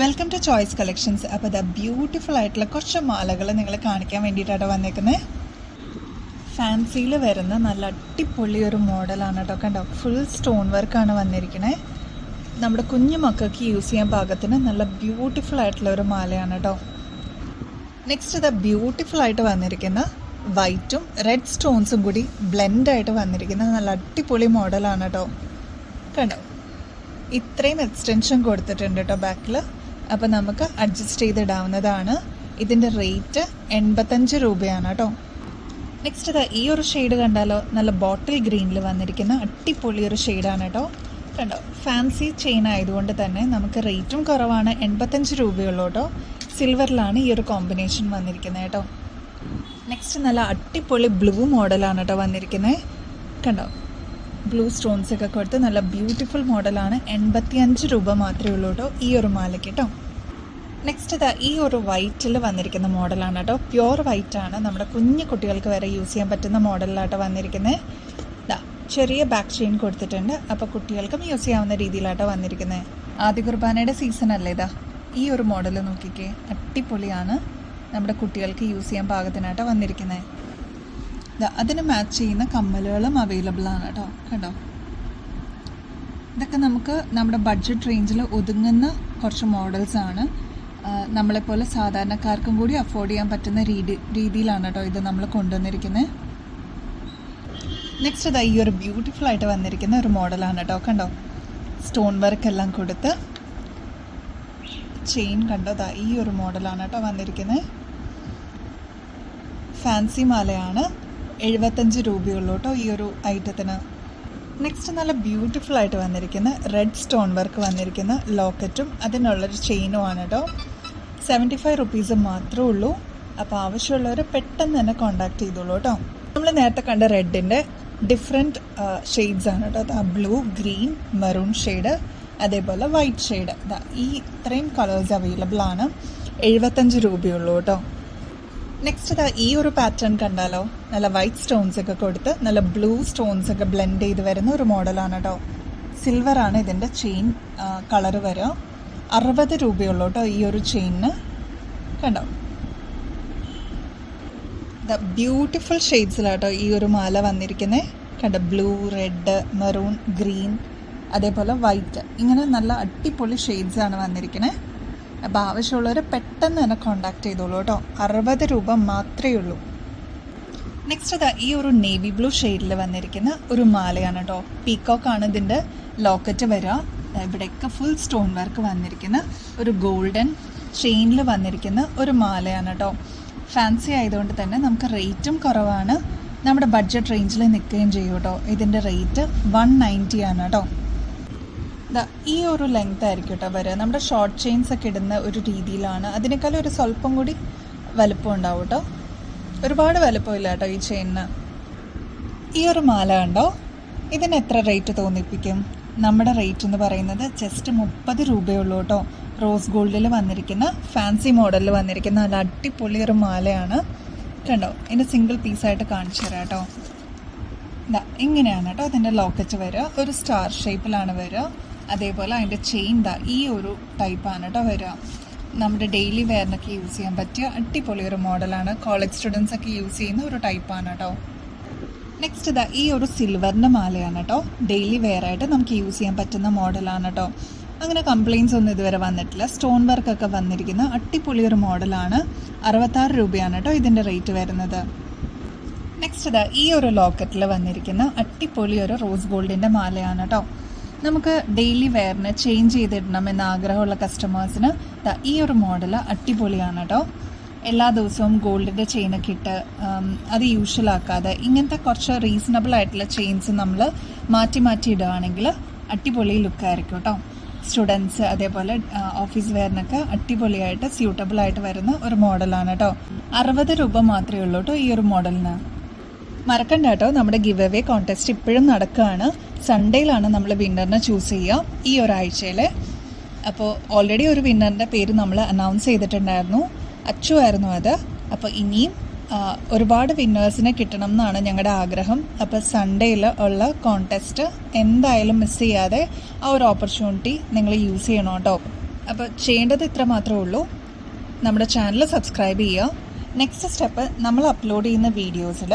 Welcome to choice collections. അപ്പോൾ ഇത് beautiful ആയിട്ടുള്ള കുറച്ച് മാലകൾ നിങ്ങളെ കാണിക്കാൻ വേണ്ടിയിട്ടാണ് വന്നേക്കുന്നത്. ഫാൻസിയിൽ വരുന്ന നല്ല അടിപൊളി ഒരു മോഡലാണ് കേട്ടോ. കണ്ടോ, ഫുൾ സ്റ്റോൺ വർക്കാണ് വന്നിരിക്കുന്നത്. നമ്മുടെ കുഞ്ഞു മക്കൾക്ക് യൂസ് ചെയ്യാൻ പാകത്തിന് നല്ല ബ്യൂട്ടിഫുൾ ആയിട്ടുള്ള ഒരു മാലയാണ് കേട്ടോ. നെക്സ്റ്റ് ഇത് ബ്യൂട്ടിഫുൾ ആയിട്ട് വന്നിരിക്കുന്ന വൈറ്റും റെഡ് സ്റ്റോൺസും കൂടി ബ്ലെൻഡായിട്ട് വന്നിരിക്കുന്ന നല്ല അടിപൊളി മോഡലാണ് കേട്ടോ. കണ്ടോ, ഇത്രയും എക്സ്റ്റൻഷൻ കൊടുത്തിട്ടുണ്ട് കേട്ടോ ബാക്കിൽ. അപ്പോൾ നമുക്ക് അഡ്ജസ്റ്റ് ചെയ്തിടാവുന്നതാണ്. ഇതിൻ്റെ റേറ്റ് 85 രൂപയാണ് കേട്ടോ. നെക്സ്റ്റ് ഇത് ഈ ഒരു ഷെയ്ഡ് കണ്ടാലോ, നല്ല ബോട്ടിൽ ഗ്രീനിൽ വന്നിരിക്കുന്ന അടിപൊളി ഒരു ഷെയ്ഡാണ് കേട്ടോ. കണ്ടോ, ഫാൻസി ചെയിൻ ആയതുകൊണ്ട് തന്നെ നമുക്ക് റേറ്റും കുറവാണ്, 85 രൂപയുള്ളൂ കേട്ടോ. സിൽവറിലാണ് ഈ ഒരു കോമ്പിനേഷൻ വന്നിരിക്കുന്നത് കേട്ടോ. നെക്സ്റ്റ് നല്ല അടിപൊളി ബ്ലൂ മോഡലാണ് കേട്ടോ വന്നിരിക്കുന്നത്. കണ്ടോ, ബ്ലൂ സ്റ്റോൺസ് ഒക്കെ കൊടുത്ത് നല്ല ബ്യൂട്ടിഫുൾ മോഡലാണ്. 85 രൂപ മാത്രമേ ഉള്ളൂ കേട്ടോ ഈ ഒരു മാലയ്ക്ക് കേട്ടോ. നെക്സ്റ്റ് ഇതാ ഈ ഒരു വൈറ്റിൽ വന്നിരിക്കുന്ന മോഡലാണ് കേട്ടോ. പ്യുവർ വൈറ്റ് ആണ്, നമ്മുടെ കുഞ്ഞു കുട്ടികൾക്ക് വരെ യൂസ് ചെയ്യാൻ പറ്റുന്ന മോഡലിലാട്ടോ വന്നിരിക്കുന്നത്. ഇതാ ചെറിയ ബാക്ക് ചെയിൻ കൊടുത്തിട്ടുണ്ട്, അപ്പോൾ കുട്ടികൾക്കും യൂസ് ചെയ്യാവുന്ന രീതിയിലാട്ടോ വന്നിരിക്കുന്നത്. ആദ്യ കുർബാനയുടെ സീസൺ അല്ലേ, ഇതാ ഈ ഒരു മോഡൽ നോക്കിക്കേ, അടിപൊളിയാണ്. നമ്മുടെ കുട്ടികൾക്ക് യൂസ് ചെയ്യാൻ പാകത്തിനാട്ടോ വന്നിരിക്കുന്നത്. അതിന് മാച്ച് ചെയ്യുന്ന കമ്മലുകളും അവൈലബിൾ ആണ് കേട്ടോ. കണ്ടോ, ഇതൊക്കെ നമുക്ക് നമ്മുടെ ബഡ്ജറ്റ് റേഞ്ചിൽ ഒതുങ്ങുന്ന കുറച്ച് മോഡൽസാണ്. നമ്മളെപ്പോലെ സാധാരണക്കാർക്കും കൂടി അഫോർഡ് ചെയ്യാൻ പറ്റുന്ന രീതിയിലാണ് കേട്ടോ ഇത് നമ്മൾ കൊണ്ടുവന്നിരിക്കുന്നത്. നെക്സ്റ്റ് ഇതാ ഈ ഒരു ബ്യൂട്ടിഫുൾ ആയിട്ട് വന്നിരിക്കുന്ന ഒരു മോഡലാണ് കേട്ടോ. കണ്ടോ, സ്റ്റോൺ വർക്ക് എല്ലാം കൊടുത്ത് ചെയിൻ കണ്ടോ, ദാ ഈ ഒരു മോഡലാണ് കേട്ടോ വന്നിരിക്കുന്നത്. ഫാൻസി മാലയാണ്, 75 രൂപയുള്ളൂ കേട്ടോ ഈ ഒരു ഐറ്റത്തിന്. നെക്സ്റ്റ് നല്ല ബ്യൂട്ടിഫുൾ ആയിട്ട് വന്നിരിക്കുന്ന റെഡ് സ്റ്റോൺ വർക്ക് വന്നിരിക്കുന്ന ലോക്കറ്റും അതിനുള്ളൊരു ചെയിനും ആണ് കേട്ടോ. 75 റുപ്പീസ് മാത്രമേ ഉള്ളൂ. അപ്പോൾ ആവശ്യമുള്ളവർ പെട്ടെന്ന് തന്നെ കോൺടാക്ട് ചെയ്തോളൂ കേട്ടോ. നമ്മൾ നേരത്തെ കണ്ട റെഡിൻ്റെ ഡിഫറെൻറ്റ് ഷെയ്ഡ്സ് ആണ് കേട്ടോ. ബ്ലൂ, ഗ്രീൻ, മെറൂൺ ഷെയ്ഡ്, അതേപോലെ വൈറ്റ് ഷെയ്ഡ്. ഈ ഇത്രയും കളേഴ്സ് അവൈലബിൾ ആണ്. 75 രൂപയുള്ളൂ കേട്ടോ. നെക്സ്റ്റ് ഇതാ ഈ ഒരു പാറ്റേൺ കണ്ടാലോ, നല്ല വൈറ്റ് സ്റ്റോൺസ് ഒക്കെ കൊടുത്ത് നല്ല ബ്ലൂ സ്റ്റോൺസ് ഒക്കെ ബ്ലെൻഡ് ചെയ്ത് വരുന്ന ഒരു മോഡലാണ് കേട്ടോ. സിൽവറാണ് ഇതിൻ്റെ ചെയിൻ കളർ വരിക. 60 രൂപയുള്ളൂ കേട്ടോ ഈ ഒരു ചെയിനിന്. കണ്ടോ, ബ്യൂട്ടിഫുൾ ഷെയ്ഡ്സിലാട്ടോ ഈ ഒരു മാല വന്നിരിക്കുന്നത്. കണ്ടോ, ബ്ലൂ, റെഡ്, മെറൂൺ, ഗ്രീൻ, അതേപോലെ വൈറ്റ്, ഇങ്ങനെ നല്ല അടിപൊളി ഷെയ്ഡ്സാണ് വന്നിരിക്കുന്നത്. അപ്പോൾ ആവശ്യമുള്ളവർ പെട്ടെന്ന് തന്നെ കോൺടാക്ട് ചെയ്തോളൂ കേട്ടോ. 60 രൂപ മാത്രമേ ഉള്ളൂ. നെക്സ്റ്റ് ഇതാ ഈ ഒരു നേവി ബ്ലൂ ഷെയ്ഡിൽ വന്നിരിക്കുന്ന ഒരു മാലയാണ് കേട്ടോ. പീക്കോക്കാണ് ഇതിൻ്റെ ലോക്കറ്റ് വരിക. ഇവിടെയൊക്കെ ഫുൾ സ്റ്റോൺ വർക്ക് വന്നിരിക്കുന്ന ഒരു ഗോൾഡൻ ചെയിനിൽ വന്നിരിക്കുന്ന ഒരു മാലയാണ് കേട്ടോ. ഫാൻസി ആയതുകൊണ്ട് തന്നെ നമുക്ക് റേറ്റും കുറവാണ്, നമ്മുടെ ബഡ്ജറ്റ് റേഞ്ചിൽ നിൽക്കുകയും ചെയ്യും കേട്ടോ. ഇതിൻ്റെ റേറ്റ് 190 ആണ് കേട്ടോ. ഈ ഒരു ലെങ്ത് ആയിരിക്കും കേട്ടോ വരിക. നമ്മുടെ ഷോർട്ട് ചെയിൻസ് ഒക്കെ ഇടുന്ന ഒരു രീതിയിലാണ്. അതിനേക്കാളും ഒരു സ്വല്പം കൂടി വലുപ്പം ഉണ്ടാവും കേട്ടോ. ഒരുപാട് വലുപ്പമില്ല കേട്ടോ ഈ ചെയിനിന്. ഈ ഒരു മാല കണ്ടോ, ഇതിന് എത്ര റേറ്റ് തോന്നിപ്പിക്കും? നമ്മുടെ റേറ്റ് എന്ന് പറയുന്നത് ജസ്റ്റ് 30 രൂപയുള്ളൂ കേട്ടോ. റോസ് ഗോൾഡിൽ വന്നിരിക്കുന്ന ഫാൻസി മോഡലിൽ വന്നിരിക്കുന്ന നല്ല അടിപൊളി ഒരു മാലയാണ്. കണ്ടോ, ഇതിൻ്റെ സിംഗിൾ പീസായിട്ട് കാണിച്ചു തരാം കേട്ടോ. ഇങ്ങനെയാണ് കേട്ടോ അതിൻ്റെ ലോക്കറ്റ് വരിക. ഒരു സ്റ്റാർ ഷേപ്പിലാണ് വരിക. അതേപോലെ അതിൻ്റെ ചെയിൻ ഈ ഒരു ടൈപ്പാണ് കേട്ടോ വരിക. നമ്മുടെ ഡെയിലി വെയറിനൊക്കെ യൂസ് ചെയ്യാൻ പറ്റിയ അടിപൊളി ഒരു മോഡലാണ്. കോളേജ് സ്റ്റുഡൻസ് ഒക്കെ യൂസ് ചെയ്യുന്ന ഒരു ടൈപ്പാണ് കേട്ടോ. നെക്സ്റ്റ് ഈ ഒരു സിൽവറിൻ്റെ മാലയാണ് കേട്ടോ. ഡെയിലി വെയർ ആയിട്ട് നമുക്ക് യൂസ് ചെയ്യാൻ പറ്റുന്ന മോഡലാണ് കേട്ടോ. അങ്ങനെ കംപ്ലയിൻസ് ഒന്നും ഇതുവരെ വന്നിട്ടില്ല. സ്റ്റോൺ വർക്കൊക്കെ വന്നിരിക്കുന്ന അടിപൊളി ഒരു മോഡലാണ്. 66 രൂപയാണ് കേട്ടോ ഇതിൻ്റെ റേറ്റ് വരുന്നത്. നെക്സ്റ്റ് ഈ ഒരു ലോക്കറ്റിൽ വന്നിരിക്കുന്ന അടിപൊളി ഒരു റോസ് ഗോൾഡിൻ്റെ മാലയാണ് കേട്ടോ. നമുക്ക് ഡെയിലി വെയറിന് ചേഞ്ച് ചെയ്തിടണം എന്ന ആഗ്രഹമുള്ള കസ്റ്റമേഴ്സിന് ഈ ഒരു മോഡൽ അടിപൊളിയാണ് കേട്ടോ. എല്ലാ ദിവസവും ഗോൾഡിൻ്റെ ചെയിനൊക്കെ ഇട്ട് അത് യൂഷ്വലാക്കാതെ ഇങ്ങനത്തെ കുറച്ച് റീസണബിൾ ആയിട്ടുള്ള ചെയിൻസ് നമ്മൾ മാറ്റി മാറ്റി ഇടുകയാണെങ്കിൽ അടിപൊളി ലുക്കായിരിക്കും കേട്ടോ. സ്റ്റുഡൻസ് അതേപോലെ ഓഫീസ് വെയറിനൊക്കെ അടിപൊളിയായിട്ട് സ്യൂട്ടബിളായിട്ട് വരുന്ന ഒരു മോഡലാണ് കേട്ടോ. 60 രൂപ മാത്രമേ ഉള്ളൂ കേട്ടോ ഈ ഒരു മോഡലിന്. മറക്കണ്ട കേട്ടോ, നമ്മുടെ ഗിവ് അവേ കോൺടെസ്റ്റ് ഇപ്പോഴും നടക്കുകയാണ്. സൺഡേയിലാണ് നമ്മൾ വിന്നറിനെ ചൂസ് ചെയ്യുക ഈ ഒരാഴ്ചയിൽ. അപ്പോൾ ഓൾറെഡി ഒരു വിന്നറിൻ്റെ പേര് നമ്മൾ അനൗൺസ് ചെയ്തിട്ടുണ്ടായിരുന്നു, അച്ചു ആയിരുന്നു അത്. അപ്പോൾ ഇനിയും ഒരുപാട് വിന്നേഴ്സിനെ കിട്ടണം എന്നാണ് ഞങ്ങളുടെ ആഗ്രഹം. അപ്പോൾ സൺഡേയിൽ ഉള്ള കോൺടെസ്റ്റ് എന്തായാലും മിസ് ചെയ്യാതെ ആ ഒരു ഓപ്പർച്യൂണിറ്റി നിങ്ങൾ യൂസ് ചെയ്യണം കേട്ടോ. അപ്പോൾ ചെയ്യേണ്ടത് ഇത്ര മാത്രമേ ഉള്ളൂ. നമ്മുടെ ചാനൽ സബ്സ്ക്രൈബ് ചെയ്യുക. നെക്സ്റ്റ് സ്റ്റെപ്പ്, നമ്മൾ അപ്ലോഡ് ചെയ്യുന്ന വീഡിയോസിൽ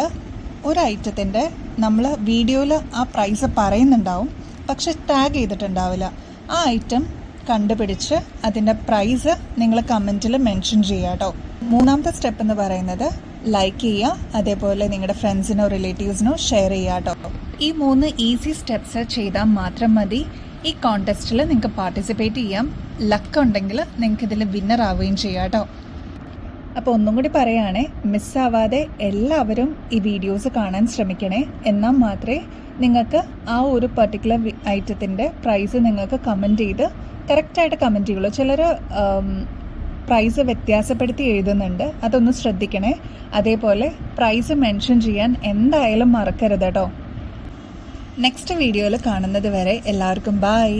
ഒരു ഐറ്റത്തിൻ്റെ നമ്മൾ വീഡിയോയിൽ ആ പ്രൈസ് പറയുന്നുണ്ടാവും, പക്ഷെ ടാഗ് ചെയ്തിട്ടുണ്ടാവില്ല. ആ ഐറ്റം കണ്ടുപിടിച്ച് അതിൻ്റെ പ്രൈസ് നിങ്ങൾ കമൻറ്റിൽ മെൻഷൻ ചെയ്യുക കേട്ടോ. മൂന്നാമത്തെ സ്റ്റെപ്പ് എന്ന് പറയുന്നത് ലൈക്ക് ചെയ്യുക, അതേപോലെ നിങ്ങളുടെ ഫ്രണ്ട്സിനോ റിലേറ്റീവ്സിനോ ഷെയർ ചെയ്യുക കേട്ടോ. ഈ 3 ഈസി സ്റ്റെപ്സ് ചെയ്താൽ മാത്രം മതി ഈ കോൺടെസ്റ്റിൽ നിങ്ങൾക്ക് പാർട്ടിസിപ്പേറ്റ് ചെയ്യാം. ലക്ക് ഉണ്ടെങ്കിൽ നിങ്ങൾക്ക് ഇതിൽ വിന്നർ ആവുകയും ചെയ്യാം കേട്ടോ. അപ്പോൾ ഒന്നും കൂടി പറയുകയാണെ, മിസ്സാവാതെ എല്ലാവരും ഈ വീഡിയോസ് കാണാൻ ശ്രമിക്കണേ. എന്നാൽ മാത്രമേ നിങ്ങൾക്ക് ആ ഒരു പർട്ടിക്കുലർ ഐറ്റത്തിൻ്റെ പ്രൈസ് നിങ്ങൾക്ക് കമൻറ്റ് ചെയ്ത് കറക്റ്റായിട്ട് കമൻറ്റ് ചെയ്യുള്ളൂ. ചിലർ പ്രൈസ് വ്യത്യാസപ്പെടുത്തി എഴുതുന്നുണ്ട്, അതൊന്ന് ശ്രദ്ധിക്കണേ. അതേപോലെ പ്രൈസ് മെൻഷൻ ചെയ്യാൻ എന്തായാലും മറക്കരുത് കേട്ടോ. നെക്സ്റ്റ് വീഡിയോയിൽ കാണുന്നത് വരെ എല്ലാവർക്കും ബൈ.